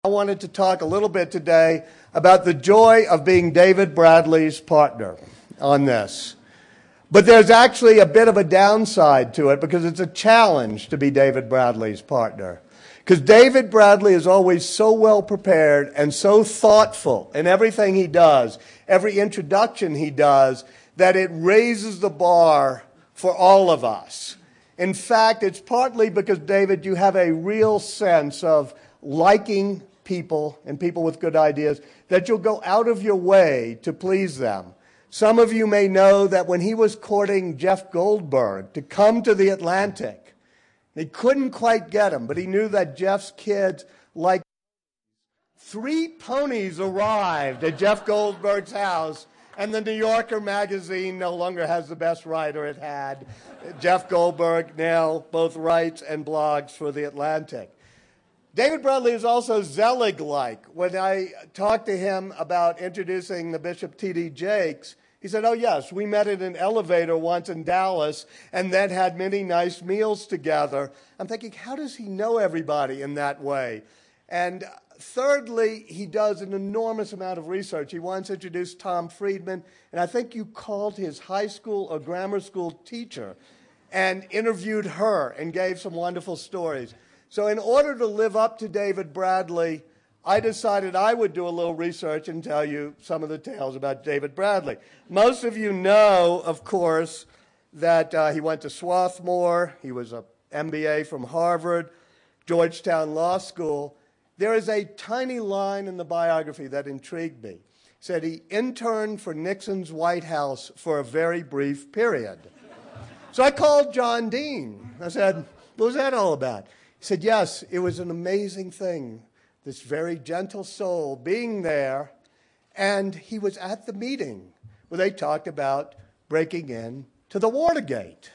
I wanted to talk a little bit today about the joy of being David Bradley's partner on this. But there's actually a bit of a downside to it because it's a challenge to be David Bradley's partner. Because David Bradley is always so well prepared and so thoughtful in everything he does, every introduction he does, that it raises the bar for all of us. In fact, it's partly because, David, you have a real sense of liking people and people with good ideas, that you'll go out of your way to please them. Some of you may know that when he was courting Jeff Goldberg to come to the Atlantic, he couldn't quite get him, but he knew that Jeff's kids liked 3 ponies arrived at Jeff Goldberg's house, and the New Yorker magazine no longer has the best writer it had. Jeff Goldberg now both writes and blogs for the Atlantic. David Bradley is also Zelig-like. When I talked to him about introducing the Bishop T.D. Jakes, he said, oh, yes, we met in an elevator once in Dallas and then had many nice meals together. I'm thinking, how does he know everybody in that way? And thirdly, he does an enormous amount of research. He once introduced Tom Friedman, and I think you called his high school or grammar school teacher and interviewed her and gave some wonderful stories. So in order to live up to David Bradley, I decided I would do a little research and tell you some of the tales about David Bradley. Most of you know, of course, that he went to Swarthmore. He was an MBA from Harvard, Georgetown Law School. There is a tiny line in the biography that intrigued me. It said he interned for Nixon's White House for a very brief period. So I called John Dean. I said, what was that all about? He said, yes, it was an amazing thing, this very gentle soul being there, and he was at the meeting where they talked about breaking in to the Watergate.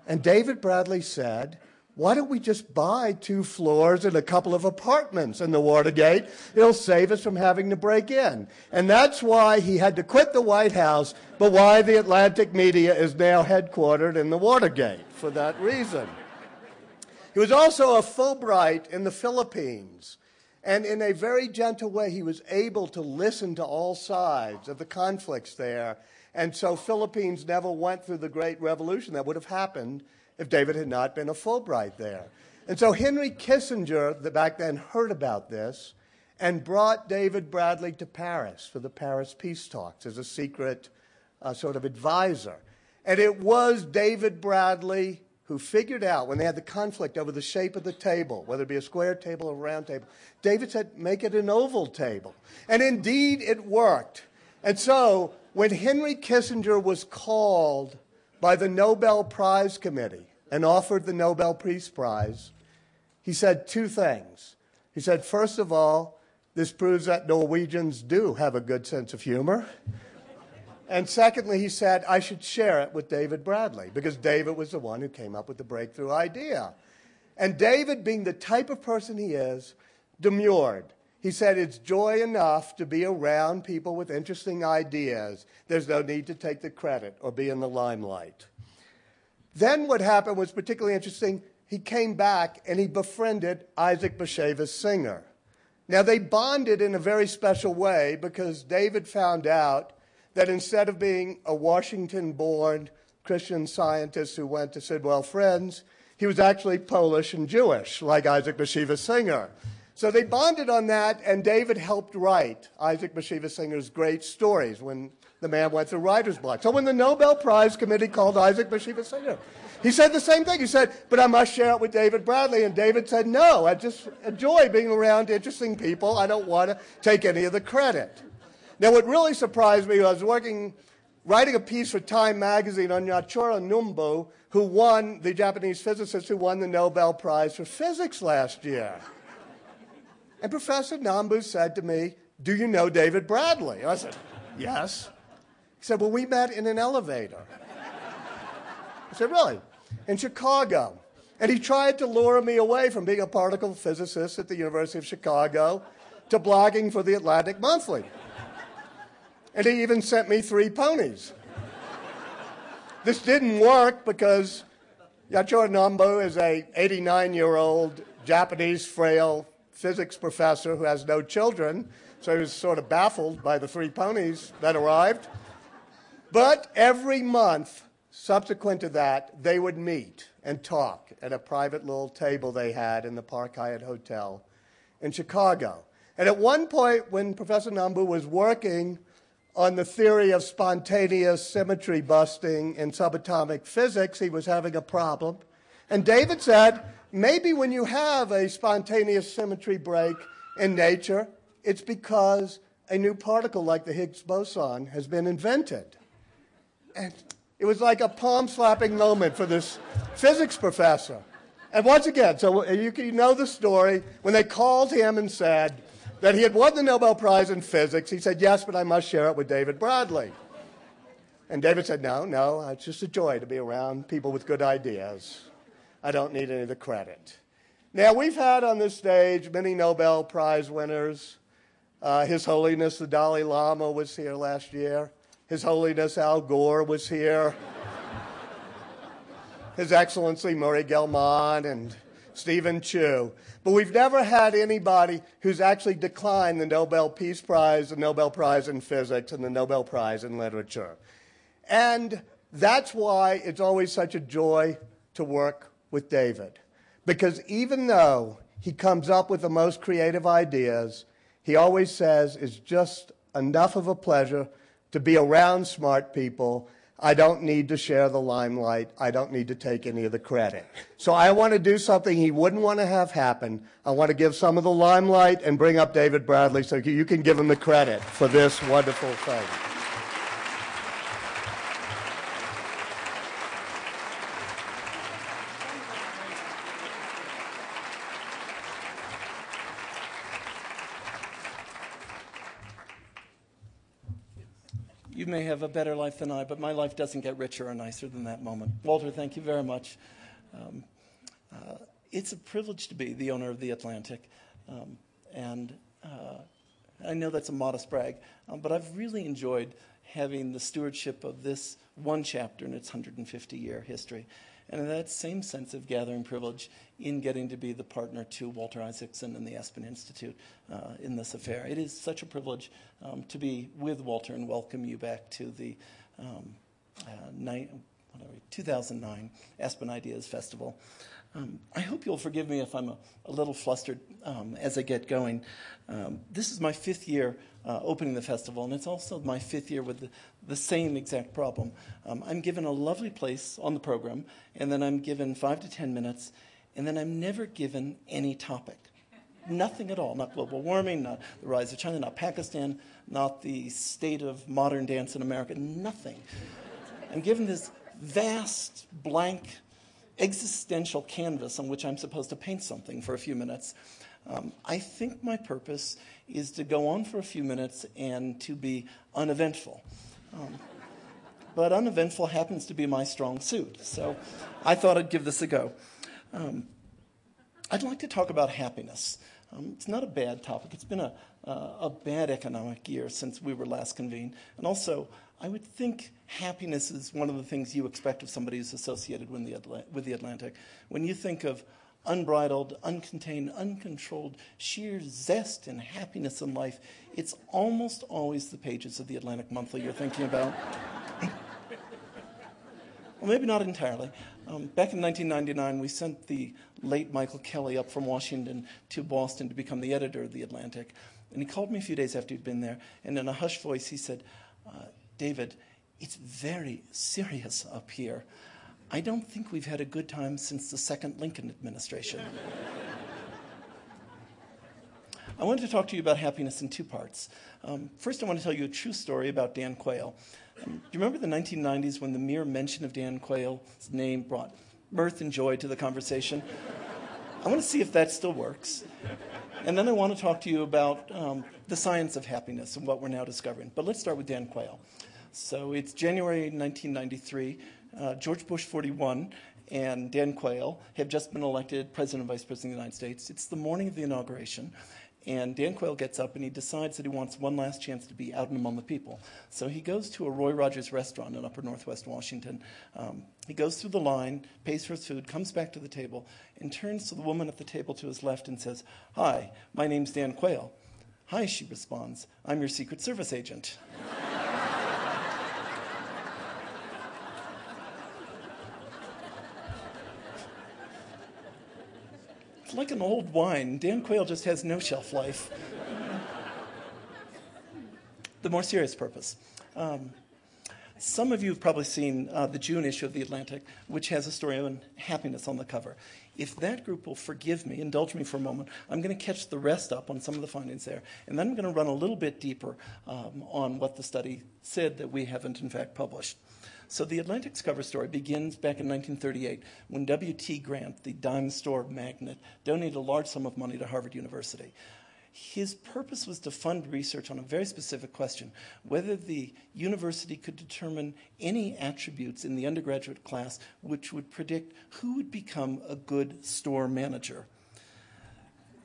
And David Bradley said, why don't we just buy 2 floors and a couple of apartments in the Watergate? It'll save us from having to break in. And that's why he had to quit the White House, but why the Atlantic media is now headquartered in the Watergate, for that reason. He was also a Fulbright in the Philippines, and in a very gentle way, he was able to listen to all sides of the conflicts there, and so Philippines never went through the Great Revolution that would have happened if David had not been a Fulbright there. And so Henry Kissinger, back then, heard about this and brought David Bradley to Paris for the Paris peace talks as a secret sort of advisor. And it was David Bradley who figured out, when they had the conflict over the shape of the table, whether it be a square table or a round table, David said, make it an oval table. And indeed, it worked. And so, when Henry Kissinger was called by the Nobel Prize Committee and offered the Nobel Peace Prize, he said 2 things. He said, first of all, this proves that Norwegians do have a good sense of humor. And secondly, he said, I should share it with David Bradley, because David was the one who came up with the breakthrough idea. And David, being the type of person he is, demurred. He said, it's joy enough to be around people with interesting ideas. There's no need to take the credit or be in the limelight. Then what happened was particularly interesting. He came back and he befriended Isaac Bashevis Singer. Now, they bonded in a very special way because David found out that instead of being a Washington-born Christian scientist who went to Sidwell Friends, he was actually Polish and Jewish, like Isaac Bashevis Singer. So they bonded on that, and David helped write Isaac Bashevis Singer's great stories when the man went through writer's block. So when the Nobel Prize Committee called Isaac Bashevis Singer, he said the same thing. He said, but I must share it with David Bradley. And David said, no, I just enjoy being around interesting people. I don't want to take any of the credit. Now, what really surprised me was writing a piece for Time magazine on Yachoro Numbo, who won, the Japanese physicist who won the Nobel Prize for Physics last year. And Professor Nambu said to me, do you know David Bradley? And I said, yes. He said, well, we met in an elevator. I said, really? In Chicago. And he tried to lure me away from being a particle physicist at the University of Chicago to blogging for the Atlantic Monthly. And he even sent me 3 ponies. This didn't work because Yachoro Nambu is a 89-year-old Japanese frail physics professor who has no children, so he was sort of baffled by the 3 ponies that arrived. But every month subsequent to that, they would meet and talk at a private little table they had in the Park Hyatt Hotel in Chicago. And at one point, when Professor Nambu was working on the theory of spontaneous symmetry busting in subatomic physics, he was having a problem. And David said, maybe when you have a spontaneous symmetry break in nature, it's because a new particle like the Higgs boson has been invented. And it was like a palm-slapping moment for this physics professor. And once again, so you know the story, when they called him and said that he had won the Nobel Prize in physics, he said, yes, but I must share it with David Bradley. And David said, no, it's just a joy to be around people with good ideas. I don't need any of the credit. Now, we've had on this stage many Nobel Prize winners. His Holiness the Dalai Lama was here last year. His Holiness Al Gore was here. His Excellency Murray Gell-Mann and Stephen Chu. But we've never had anybody who's actually declined the Nobel Peace Prize, the Nobel Prize in Physics, and the Nobel Prize in Literature. And that's why it's always such a joy to work with David. Because even though he comes up with the most creative ideas, he always says it's just enough of a pleasure to be around smart people. I don't need to share the limelight. I don't need to take any of the credit. So I want to do something he wouldn't want to have happen. I want to give some of the limelight and bring up David Bradley so you can give him the credit for this wonderful thing. You may have a better life than I, but my life doesn't get richer or nicer than that moment. Walter, thank you very much. It's a privilege to be the owner of The Atlantic, and I know that's a modest brag, but I've really enjoyed having the stewardship of this one chapter in its 150-year history. And that same sense of gathering privilege in getting to be the partner to Walter Isaacson and the Aspen Institute in this affair. It is such a privilege to be with Walter and welcome you back to the 2009 Aspen Ideas Festival. I hope you'll forgive me if I'm a little flustered as I get going. This is my 5th year opening the festival, and it's also my 5th year with the same exact problem. I'm given a lovely place on the program, and then I'm given 5 to 10 minutes, and then I'm never given any topic. Nothing at all, not global warming, not the rise of China, not Pakistan, not the state of modern dance in America, nothing. I'm given this vast, blank, existential canvas on which I'm supposed to paint something for a few minutes. I think my purpose is to go on for a few minutes and to be uneventful. But uneventful happens to be my strong suit, so I thought I'd give this a go. I'd like to talk about happiness. It's not a bad topic. It's been a bad economic year since we were last convened. And also, I would think happiness is one of the things you expect of somebody who's associated with the Atlantic. When you think of unbridled, uncontained, uncontrolled, sheer zest and happiness in life, it's almost always the pages of the Atlantic Monthly you're thinking about. Well, maybe not entirely. Back in 1999, we sent the late Michael Kelly up from Washington to Boston to become the editor of The Atlantic. And he called me a few days after he'd been there, and in a hushed voice he said, David, it's very serious up here. I don't think we've had a good time since the second Lincoln administration. I wanted to talk to you about happiness in 2 parts. First, I want to tell you a true story about Dan Quayle. Do you remember the 1990s when the mere mention of Dan Quayle's name brought mirth and joy to the conversation? I want to see if that still works. And then I want to talk to you about the science of happiness and what we're now discovering. But let's start with Dan Quayle. So it's January 1993. George Bush 41 and Dan Quayle have just been elected President and Vice President of the United States. It's the morning of the inauguration. And Dan Quayle gets up and he decides that he wants one last chance to be out and among the people. So he goes to a Roy Rogers restaurant in upper northwest Washington. He goes through the line, pays for his food, comes back to the table, and turns to the woman at the table to his left and says, "Hi, my name's Dan Quayle." "Hi," she responds, "I'm your Secret Service agent." It's like an old wine. Dan Quayle just has no shelf life. The more serious purpose. Some of you have probably seen the June issue of The Atlantic, which has a story on happiness on the cover. If that group will forgive me, indulge me for a moment, I'm going to catch the rest up on some of the findings there. And then I'm going to run a little bit deeper on what the study said that we haven't, in fact, published. So the Atlantic's cover story begins back in 1938 when W.T. Grant, the dime store magnate, donated a large sum of money to Harvard University. His purpose was to fund research on a very specific question, whether the university could determine any attributes in the undergraduate class which would predict who would become a good store manager.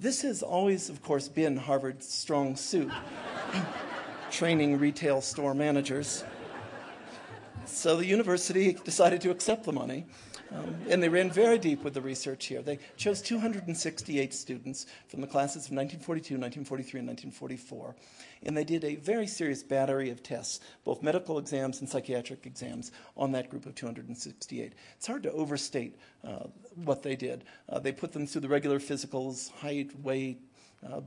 This has always, of course, been Harvard's strong suit, training retail store managers. So the university decided to accept the money, and they ran very deep with the research here. They chose 268 students from the classes of 1942, 1943, and 1944, and they did a very serious battery of tests, both medical exams and psychiatric exams, on that group of 268. It's hard to overstate what they did. They put them through the regular physicals, height, weight,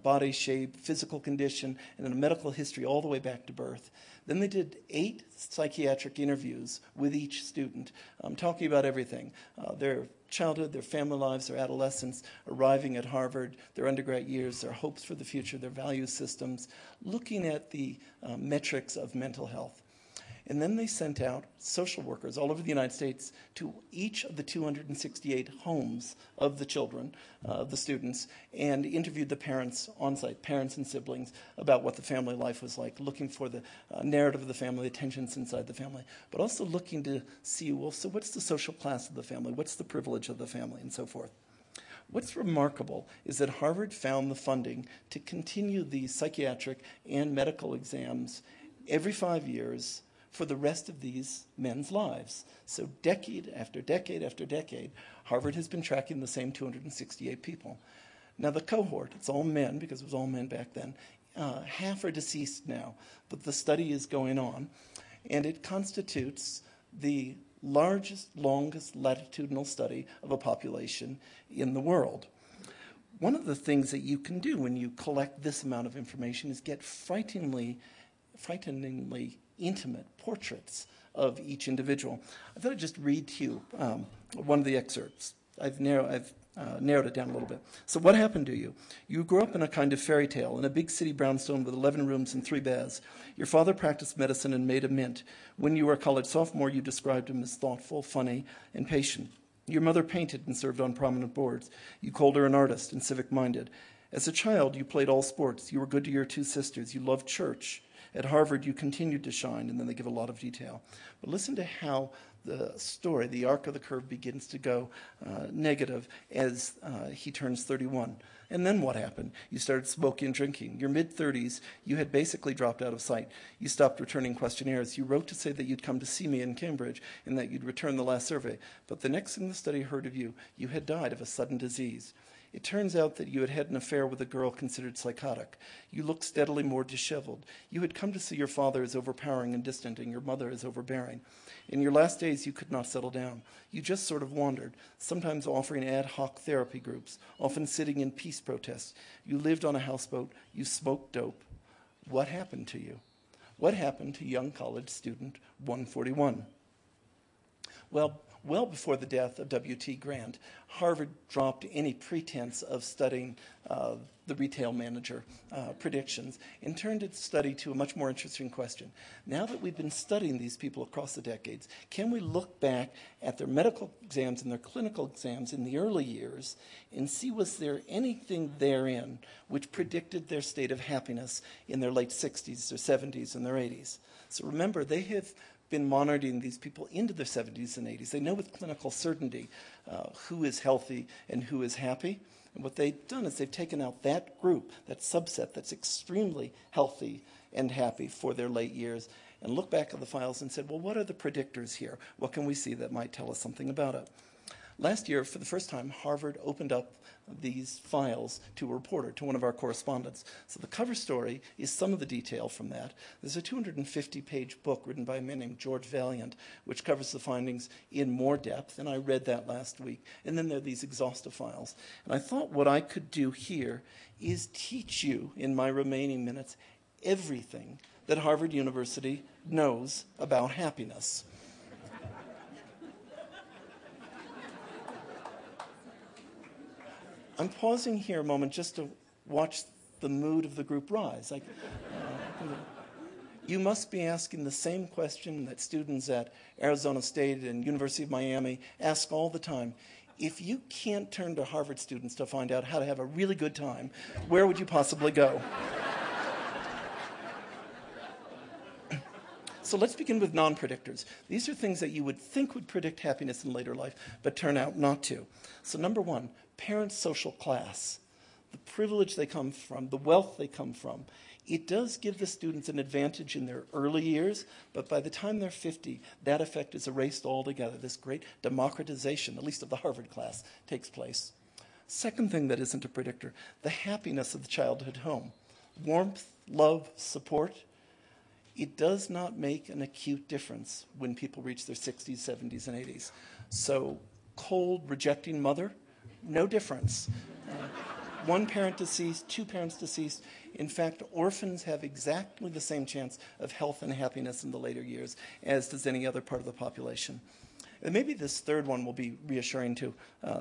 body shape, physical condition, and then a medical history all the way back to birth. Then they did 8 psychiatric interviews with each student, talking about everything, their childhood, their family lives, their adolescence, arriving at Harvard, their undergrad years, their hopes for the future, their value systems, looking at the metrics of mental health. And then they sent out social workers all over the United States to each of the 268 homes of the children, the students, and interviewed the parents on site, parents and siblings, about what the family life was like, looking for the narrative of the family, the tensions inside the family, but also looking to see, well, so what's the social class of the family? What's the privilege of the family, and so forth. What's remarkable is that Harvard found the funding to continue the psychiatric and medical exams every 5 years for the rest of these men's lives. So decade after decade after decade, Harvard has been tracking the same 268 people. Now the cohort, it's all men because it was all men back then, half are deceased now, but the study is going on, and it constitutes the largest, longest latitudinal study of a population in the world. One of the things that you can do when you collect this amount of information is get frighteningly intimate portraits of each individual. I thought I'd just read to you one of the excerpts. I've narrowed it down a little bit. So what happened to you? You grew up in a kind of fairy tale in a big city brownstone with 11 rooms and 3 baths. Your father practiced medicine and made a mint. When you were a college sophomore, you described him as thoughtful, funny, and patient. Your mother painted and served on prominent boards. You called her an artist and civic-minded. As a child, you played all sports. You were good to your 2 sisters. You loved church. At Harvard, you continued to shine, and then they give a lot of detail. But listen to how the story, the arc of the curve, begins to go negative as he turns 31. And then what happened? You started smoking and drinking. Your mid-30s, you had basically dropped out of sight. You stopped returning questionnaires. You wrote to say that you'd come to see me in Cambridge and that you'd return the last survey. But the next thing the study heard of you, you had died of a sudden disease. It turns out that you had had an affair with a girl considered psychotic. You looked steadily more disheveled. You had come to see your father as overpowering and distant, and your mother as overbearing. In your last days, you could not settle down. You just sort of wandered, sometimes offering ad hoc therapy groups, often sitting in peace protests. You lived on a houseboat. You smoked dope. What happened to you? What happened to young college student 141? Well before the death of W.T. Grant, Harvard dropped any pretense of studying the retail manager predictions and turned its study to a much more interesting question. Now that we've been studying these people across the decades, can we look back at their medical exams and their clinical exams in the early years and see was there anything therein which predicted their state of happiness in their late 60s, their 70s, and their 80s? So remember, they have been monitoring these people into their 70s and 80s. They know with clinical certainty who is healthy and who is happy. And what they've done is they've taken out that group, that subset that's extremely healthy and happy for their late years, and looked back at the files and said, well, what are the predictors here? What can we see that might tell us something about it? Last year, for the first time, Harvard opened up these files to a reporter, to one of our correspondents. So the cover story is some of the detail from that. There's a 250-page book written by a man named George Valiant, which covers the findings in more depth, and I read that last week. And then there are these exhaustive files. And I thought what I could do here is teach you, in my remaining minutes, everything that Harvard University knows about happiness. I'm pausing here a moment just to watch the mood of the group rise. You must be asking the same question that students at Arizona State and University of Miami ask all the time. If you can't turn to Harvard students to find out how to have a really good time, where would you possibly go? So let's begin with non-predictors. These are things that you would think would predict happiness in later life, but turn out not to. So number one, parents' social class, the privilege they come from, the wealth they come from. It does give the students an advantage in their early years, but by the time they're 50, that effect is erased altogether. This great democratization, at least of the Harvard class, takes place. Second thing that isn't a predictor, the happiness of the childhood home. Warmth, love, support. It does not make an acute difference when people reach their 60s, 70s, and 80s. So cold, rejecting mother, no difference. One parent deceased, two parents deceased. In fact, orphans have exactly the same chance of health and happiness in the later years as does any other part of the population. And maybe this third one will be reassuring to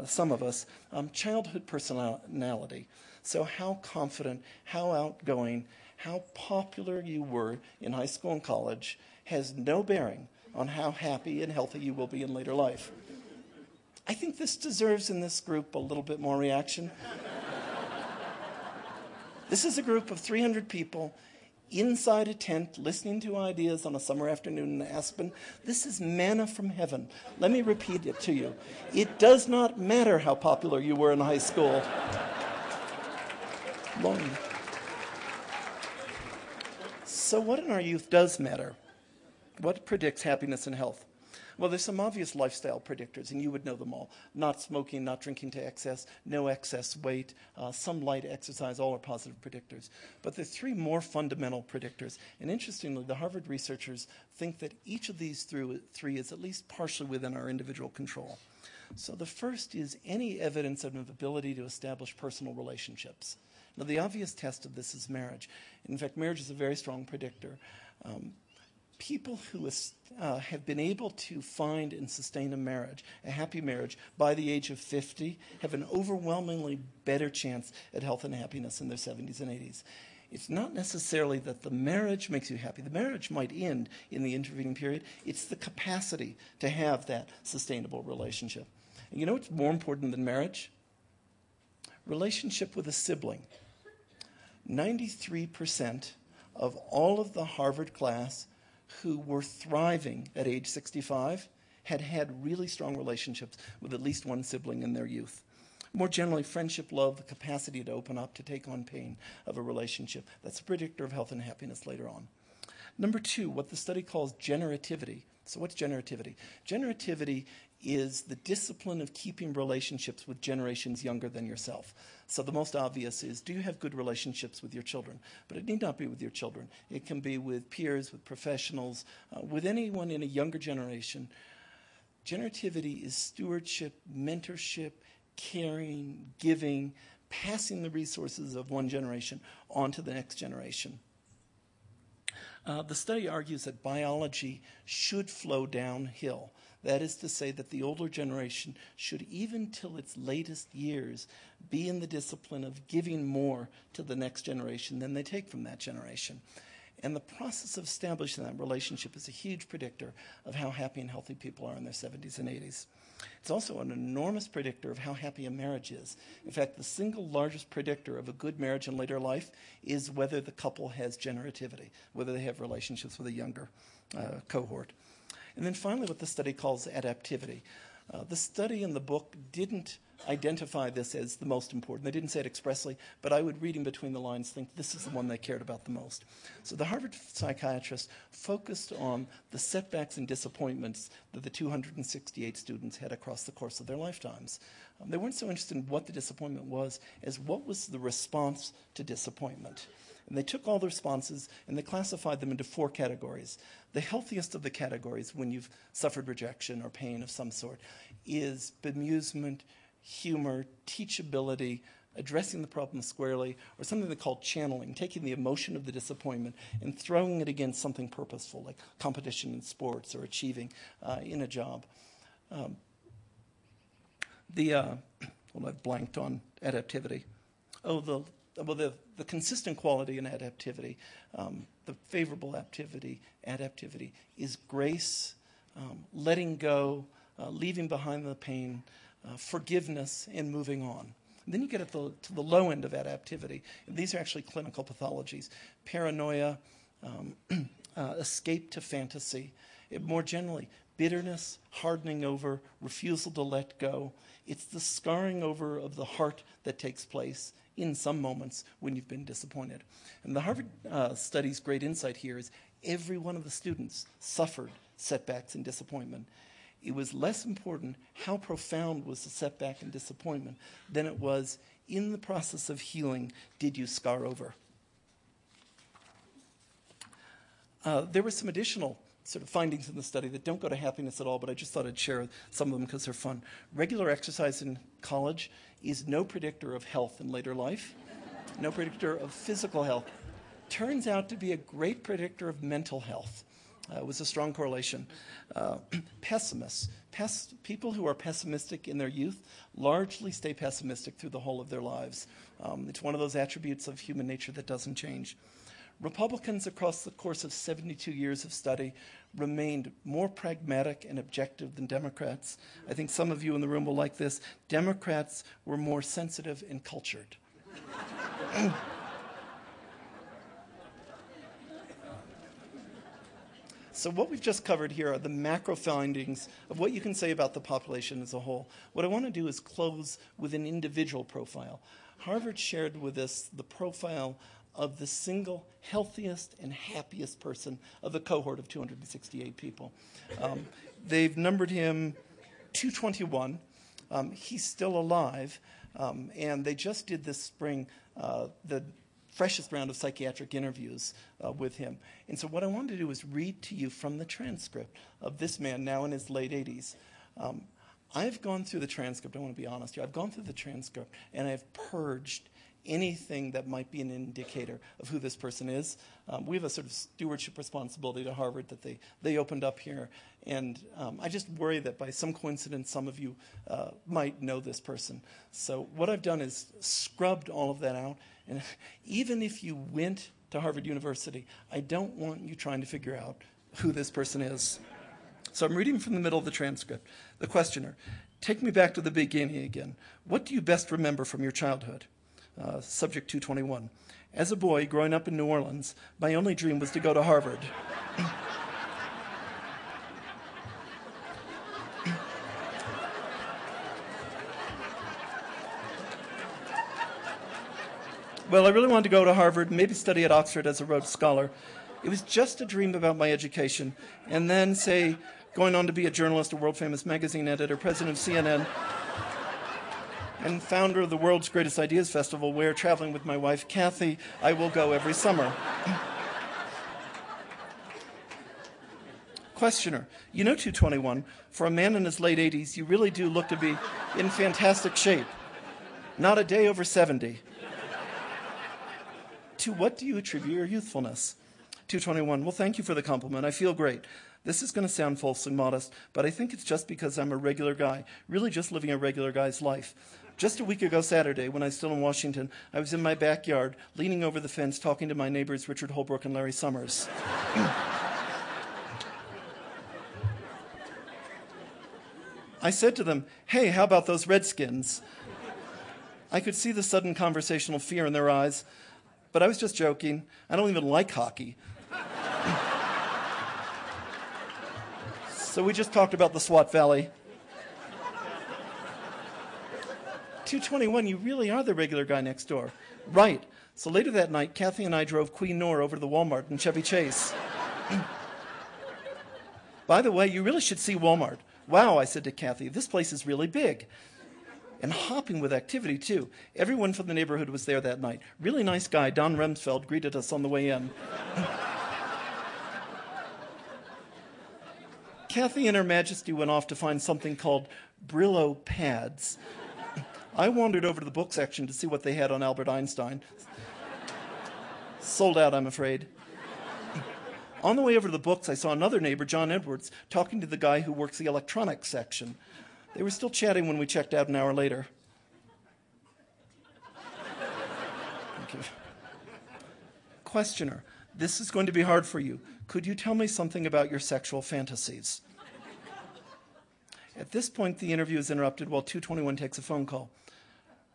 some of us. Childhood personality. So how confident, how outgoing, how popular you were in high school and college has no bearing on how happy and healthy you will be in later life. I think this deserves in this group a little bit more reaction. This is a group of 300 people inside a tent listening to ideas on a summer afternoon in Aspen. This is manna from heaven. Let me repeat it to you. It does not matter how popular you were in high school. So what in our youth does matter? What predicts happiness and health? Well, there's some obvious lifestyle predictors, and you would know them all. Not smoking, not drinking to excess, no excess weight, some light exercise, all are positive predictors. But there are three more fundamental predictors. And interestingly, the Harvard researchers think that each of these three is at least partially within our individual control. So the first is any evidence of an ability to establish personal relationships. Now, the obvious test of this is marriage. In fact, marriage is a very strong predictor. People who have been able to find and sustain a marriage, a happy marriage, by the age of 50 have an overwhelmingly better chance at health and happiness in their 70s and 80s. It's not necessarily that the marriage makes you happy. The marriage might end in the intervening period. It's the capacity to have that sustainable relationship. And you know what's more important than marriage? Relationship with a sibling. 93% of all of the Harvard class who were thriving at age 65 had really strong relationships with at least one sibling in their youth. More generally, friendship, love, the capacity to open up, to take on pain of a relationship. That's a predictor of health and happiness later on. Number two, what the study calls generativity. So what's generativity? Generativity is the discipline of keeping relationships with generations younger than yourself. So the most obvious is, do you have good relationships with your children? But it need not be with your children. It can be with peers, with professionals, with anyone in a younger generation. Generativity is stewardship, mentorship, caring, giving, passing the resources of one generation on to the next generation. The study argues that biology should flow downhill. That is to say that the older generation should, even till its latest years, be in the discipline of giving more to the next generation than they take from that generation. And the process of establishing that relationship is a huge predictor of how happy and healthy people are in their 70s and 80s. It's also an enormous predictor of how happy a marriage is. In fact, the single largest predictor of a good marriage in later life is whether the couple has generativity, whether they have relationships with a younger cohort. And then finally, what the study calls adaptivity. The study in the book didn't identify this as the most important. They didn't say it expressly, but I would, reading between the lines, think this is the one they cared about the most. So the Harvard psychiatrists focused on the setbacks and disappointments that the 268 students had across the course of their lifetimes. They weren't so interested in what the disappointment was as what was the response to disappointment. And they took all the responses and they classified them into 4 categories. The healthiest of the categories, when you've suffered rejection or pain of some sort, is bemusement, humor, teachability, addressing the problem squarely, or something they call channeling, taking the emotion of the disappointment and throwing it against something purposeful, like competition in sports or achieving in a job. I've blanked on adaptivity. The consistent quality in adaptivity, the favorable adaptivity is grace, letting go, leaving behind the pain, forgiveness, and moving on. And then you get to the low end of adaptivity. And these are actually clinical pathologies. Paranoia, escape to fantasy, more generally, bitterness, hardening over, refusal to let go. It's the scarring over of the heart that takes place in some moments when you've been disappointed. And the Harvard study's great insight here is every one of the students suffered setbacks and disappointment. It was less important how profound was the setback and disappointment than it was in the process of healing, did you scar over? There were some additional sort of findings in the study that don't go to happiness at all, but I just thought I'd share some of them because they're fun. Regular exercise in college is no predictor of health in later life, no predictor of physical health. Turns out to be a great predictor of mental health. It was a strong correlation. Pessimists, people who are pessimistic in their youth largely stay pessimistic through the whole of their lives. It's one of those attributes of human nature that doesn't change. Republicans across the course of 72 years of study remained more pragmatic and objective than Democrats. I think some of you in the room will like this. Democrats were more sensitive and cultured. So what we've just covered here are the macro findings of what you can say about the population as a whole. What I want to do is close with an individual profile. Harvard shared with us the profile of the single healthiest and happiest person of the cohort of 268 people. They've numbered him 221. He's still alive, and they just did this spring the freshest round of psychiatric interviews with him. And so what I wanted to do is read to you from the transcript of this man now in his late 80s. I've gone through the transcript. I want to be honest here. I've gone through the transcript, and I've purged anything that might be an indicator of who this person is. We have a sort of stewardship responsibility to Harvard that they opened up here. And I just worry that by some coincidence, some of you might know this person. So what I've done is scrubbed all of that out. And even if you went to Harvard University, I don't want you trying to figure out who this person is. So I'm reading from the middle of the transcript. The questioner, take me back to the beginning again. What do you best remember from your childhood? Subject 221. As a boy growing up in New Orleans, my only dream was to go to Harvard. Well, I really wanted to go to Harvard, maybe study at Oxford as a Rhodes Scholar. It was just a dream about my education. And then, say, going on to be a journalist, a world-famous magazine editor, president of CNN, and founder of the world's greatest ideas festival, where, traveling with my wife, Kathy, I will go every summer. Questioner, you know 221, for a man in his late 80s, you really do look to be in fantastic shape. Not a day over 70. To what do you attribute your youthfulness? 221, well, thank you for the compliment. I feel great. This is going to sound falsely modest, but I think it's just because I'm a regular guy, really just living a regular guy's life. Just a week ago Saturday, when I was still in Washington, I was in my backyard, leaning over the fence, talking to my neighbors Richard Holbrook and Larry Summers. I said to them, hey, how about those Redskins? I could see the sudden conversational fear in their eyes, but I was just joking. I don't even like hockey. So we just talked about the SWAT Valley. 221, you really are the regular guy next door. Right. So later that night, Kathy and I drove Queen Nor over to the Walmart in Chevy Chase. By the way, you really should see Walmart. Wow, I said to Kathy, this place is really big. And hopping with activity, too. Everyone from the neighborhood was there that night. Really nice guy, Don Rumsfeld, greeted us on the way in. Kathy and Her Majesty went off to find something called Brillo pads. I wandered over to the book section to see what they had on Albert Einstein. Sold out, I'm afraid. On the way over to the books, I saw another neighbor, John Edwards, talking to the guy who works the electronics section. They were still chatting when we checked out an hour later. Thank you. Questioner, this is going to be hard for you. Could you tell me something about your sexual fantasies? At this point, the interview is interrupted while 221 takes a phone call.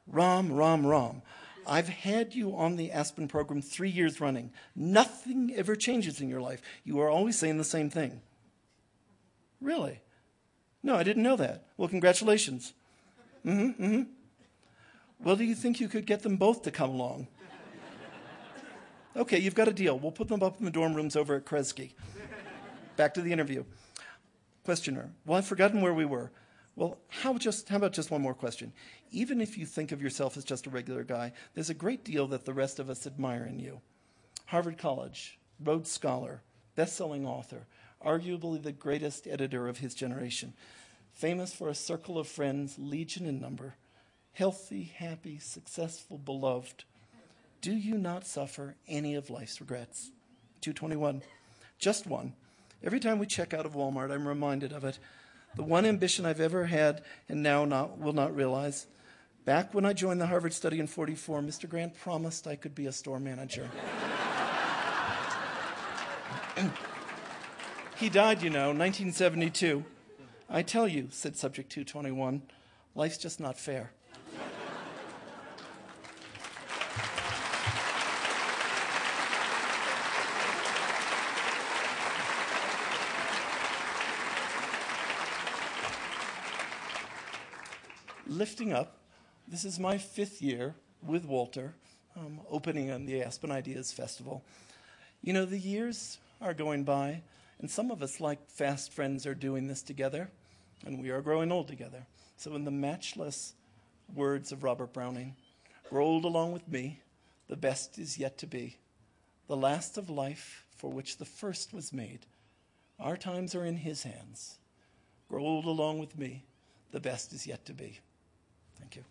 Rom. I've had you on the Aspen program 3 years running. Nothing ever changes in your life. You are always saying the same thing. Really? No, I didn't know that. Well, congratulations. Well, do you think you could get them both to come along? Okay, you've got a deal. We'll put them up in the dorm rooms over at Kresge. Back to the interview. Questioner, well, I've forgotten where we were. Well, how about just one more question? Even if you think of yourself as just a regular guy, there's a great deal that the rest of us admire in you. Harvard College, Rhodes Scholar, best-selling author, arguably the greatest editor of his generation, famous for a circle of friends, legion in number, healthy, happy, successful, beloved. Do you not suffer any of life's regrets? 221, just one. Every time we check out of Walmart, I'm reminded of it. The one ambition I've ever had and now will not realize. Back when I joined the Harvard study in 44, Mr. Grant promised I could be a store manager. He died, 1972. I tell you, said Subject 221, life's just not fair. Lifting up, this is my 5th year with Walter, opening on the Aspen Ideas Festival. The years are going by, and some of us, like fast friends, are doing this together, and we are growing old together. So in the matchless words of Robert Browning, rolled along with me, the best is yet to be, the last of life for which the first was made. Our times are in his hands. Rolled along with me, the best is yet to be. Thank you.